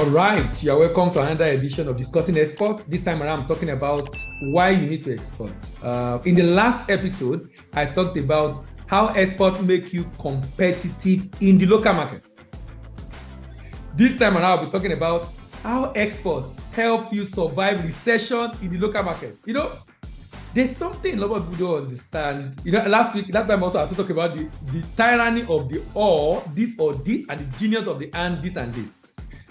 All right, you're welcome to another edition of Discussing Export. This time around, I'm talking about why you need to export. In the last episode, I talked about how export make you competitive in the local market. This time around, I'll be talking about how export help you survive recession in the local market. There's something a lot of people don't understand. Last time also I was talking about the tyranny of the or, this, and the genius of the and, this and this.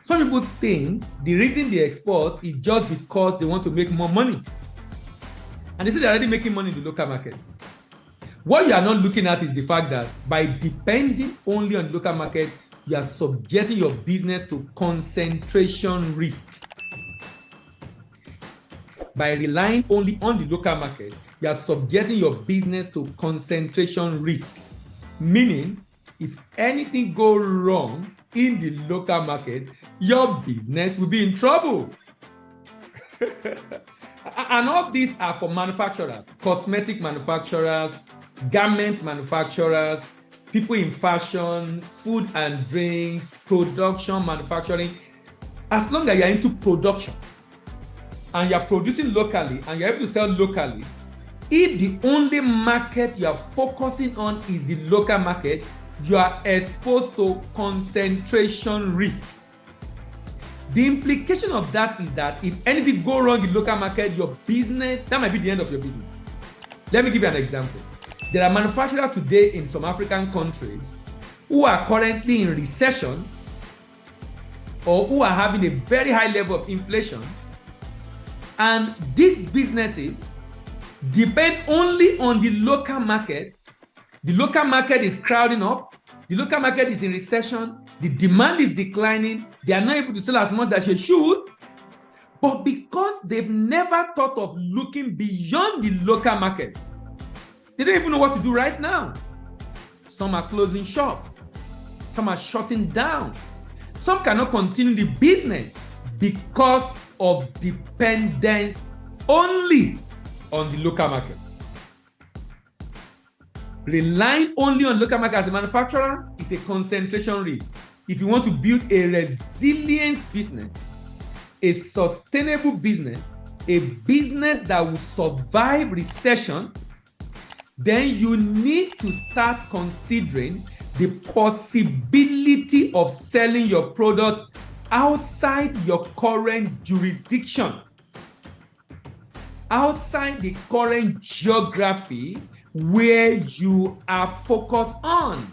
Some people think the reason they export is just because they want to make more money. And they say they're already making money in the local market. What you are not looking at is the fact that by depending only on the local market, you are subjecting your business to concentration risk. By relying only on the local market, you are subjecting your business to concentration risk. Meaning, if anything goes wrong in the local market, your business will be in trouble. And all these are for manufacturers, cosmetic manufacturers, garment manufacturers, people in fashion, food and drinks, production, manufacturing. As long as you're into production and you're producing locally and you're able to sell locally, if the only market you are focusing on is the local market, you are exposed to concentration risk. The implication of that is that if anything goes wrong in the local market, your business, that might be the end of your business. Let me give you an example. There are manufacturers today in some African countries who are currently in recession or who are having a very high level of inflation. And these businesses depend only on the local market. The local market is crowding up. The local market is in recession. The demand is declining. They are not able to sell as much as they should. But because they've never thought of looking beyond the local market, they don't even know what to do right now. Some are closing shop. Some are shutting down. Some cannot continue the business because of dependence only on the local market. Relying only on local market as a manufacturer is a concentration risk. If you want to build a resilient business, a sustainable business, a business that will survive recession, then you need to start considering the possibility of selling your product outside your current jurisdiction, outside the current geography where you are focused on.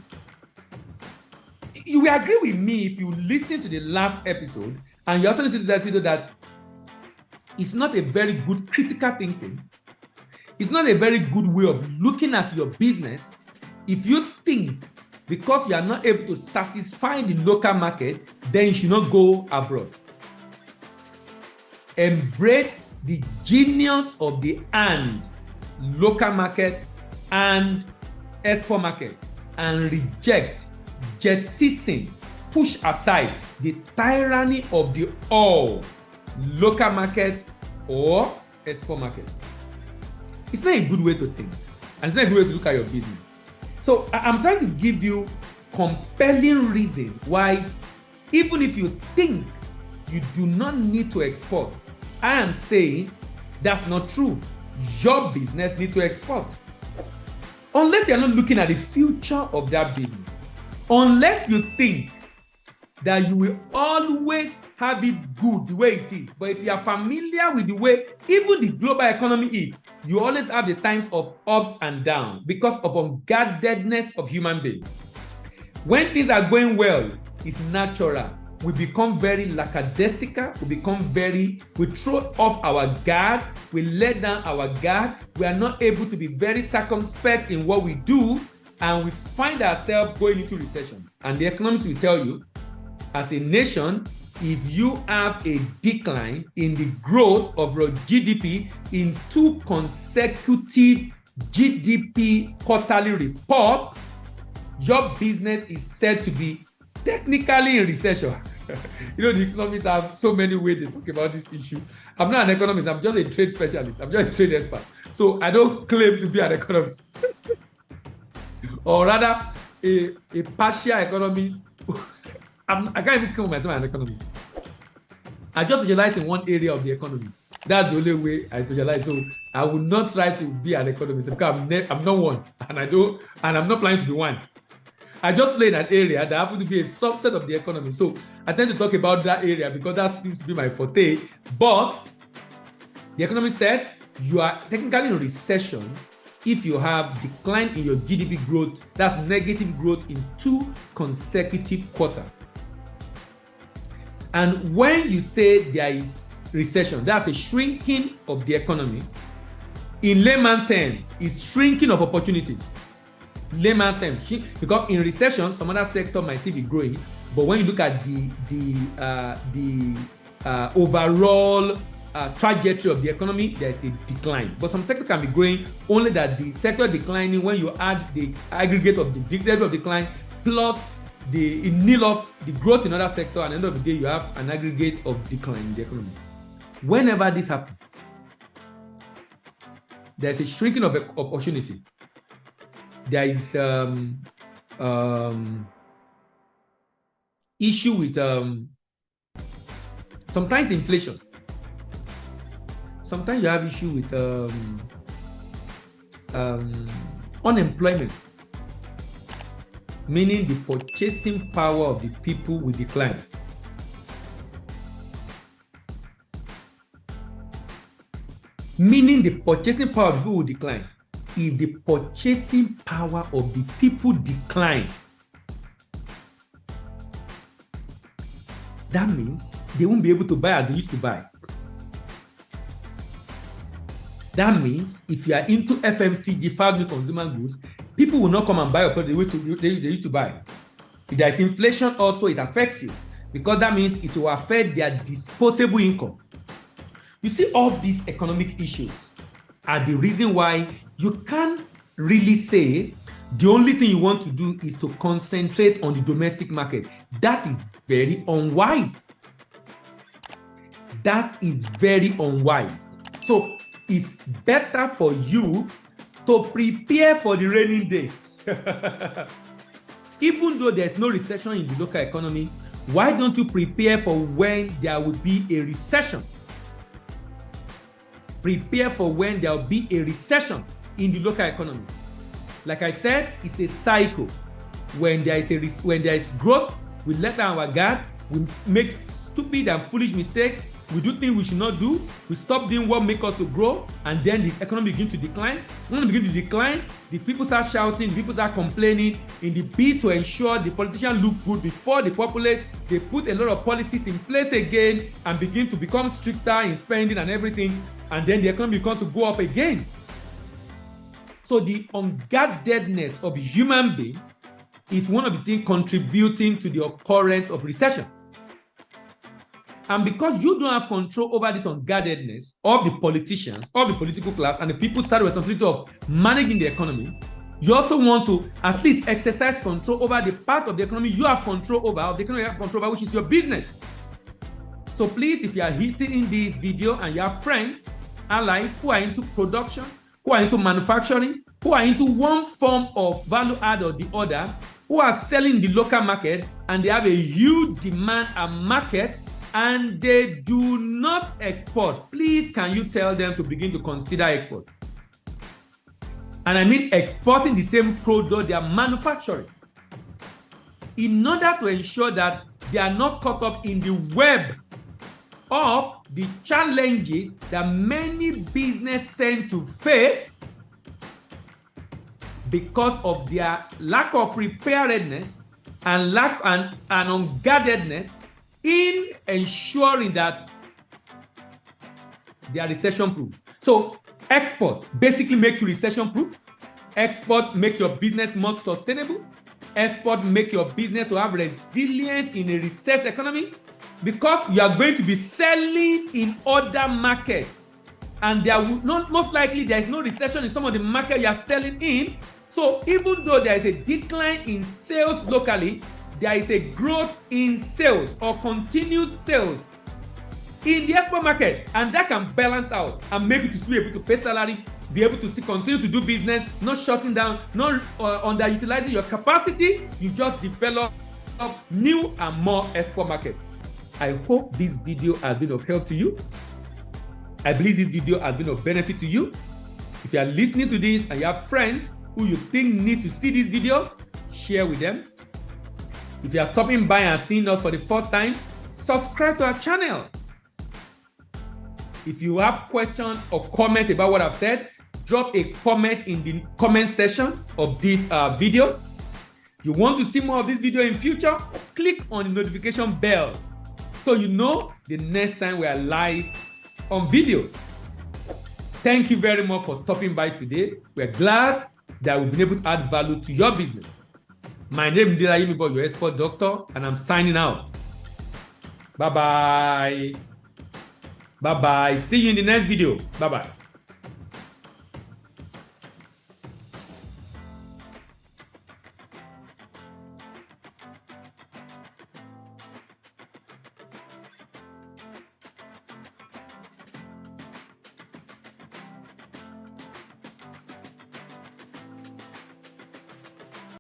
You will agree with me if you listen to the last episode and you also listen to that video that it's not a very good critical thinking. It's not a very good way of looking at your business if you think because you are not able to satisfy the local market, then you should not go abroad. Embrace the genius of the and, local market and export market, and reject, jettison, push aside the tyranny of the all, local market or export market. It's not a good way to think, and it's not a good way to look at your business. So I'm trying to give you compelling reason why, even if you think you do not need to export, I am saying that's not true. Your business needs to export. Unless you're not looking at the future of that business, unless you think that you will always have it good the way it is. But if you are familiar with the way even the global economy is, you always have the times of ups and downs because of unguardedness of human beings. When things are going well, it's natural. We become very lackadaisical, we throw off our guard, we let down our guard, we are not able to be very circumspect in what we do, and we find ourselves going into recession. And the economists will tell you, as a nation, if you have a decline in the growth of your GDP in 2 consecutive GDP quarterly reports, your business is said to be technically in recession. The economists have so many ways they talk about this issue. I'm not an economist, I'm just a trade specialist, I'm just a trade expert. So I don't claim to be an economist. Or rather, a partial economist. I can't even call myself an economist. I just specialize in one area of the economy. That's the only way I specialize. So I will not try to be an economist because I'm not one, and I'm not planning to be one. I just play in an area that happens to be a subset of the economy. So I tend to talk about that area because that seems to be my forte. But the economist said you are technically in a recession if you have decline in your GDP growth, that's negative growth in 2 consecutive quarters. And when you say there is recession, that's a shrinking of the economy. In layman terms, it's shrinking of opportunities. Layman terms, because in recession, some other sector might still be growing, but when you look at the overall trajectory of the economy, there's a decline. But some sector can be growing, only that the sector declining when you add the aggregate of the degree of decline plus the nil of the growth in other sector, and at the end of the day, you have an aggregate of decline in the economy. Whenever this happens, there's a shrinking of opportunity. There is issue with sometimes inflation. Sometimes you have issue with unemployment, meaning the purchasing power of the people will decline. Meaning the purchasing power of the people will decline. If the purchasing power of the people decline, that means they won't be able to buy as they used to buy. That means if you are into FMCG, fast-moving consumer goods, people will not come and buy your product the way they used to buy. If there is inflation also, it affects you because that means it will affect their disposable income. You see, all these economic issues are the reason why you can't really say the only thing you want to do is to concentrate on the domestic market. That is very unwise. That is very unwise. So it's better for you to prepare for the rainy day. Even though there's no recession in the local economy, why don't you prepare for when there will be a recession? Prepare for when there will be a recession in the local economy. Like I said, it's a cycle. When there is growth, we let down our guard, we make stupid and foolish mistakes, we do things we should not do, we stop doing what makes us to grow, and then the economy begins to decline. When it begins to decline, the people start shouting, the people start complaining in the bid to ensure the politicians look good before the populace. They put a lot of policies in place again and begin to become stricter in spending and everything, and then the economy becomes to go up again. So the unguardedness of human being is one of the things contributing to the occurrence of recession. And because you don't have control over this unguardedness of the politicians, of the political class, and the people start with responsibility of managing the economy, you also want to at least exercise control over the part of the economy you have control over, of the economy you have control over, which is your business. So please, if you are seeing this video and you have friends, allies who are into production, who are into manufacturing, who are into one form of value add or the other, who are selling the local market and they have a huge demand and market, and they do not export, please can you tell them to begin to consider export? And I mean exporting the same product they are manufacturing, in order to ensure that they are not caught up in the web of the challenges that many businesses tend to face because of their lack of preparedness and unguardedness in ensuring that they are recession proof. So export basically make you recession proof. Export make your business more sustainable. Export make your business to have resilience in a recessed economy, because you are going to be selling in other markets, and there will not, most likely there is no recession in some of the market you are selling in. So even though there is a decline in sales locally, there is a growth in sales or continued sales in the export market, and that can balance out and make you to be able to pay salary, be able to still continue to do business, not shutting down, not underutilizing your capacity. You just develop new and more export market. I hope this video has been of help to you. I believe this video has been of benefit to you. If you are listening to this and you have friends who you think need to see this video, share with them. If you are stopping by and seeing us for the first time, subscribe to our channel. If you have questions or comment about what I've said, drop a comment in the comment section of this video. You want to see more of this video in future, click on the notification bell so you know the next time we are live on video. Thank you very much for stopping by today. We're glad that we've been able to add value to your business. My name is Dilayimibo, your expert doctor, and I'm signing out. Bye-bye. Bye-bye. See you in the next video. Bye-bye.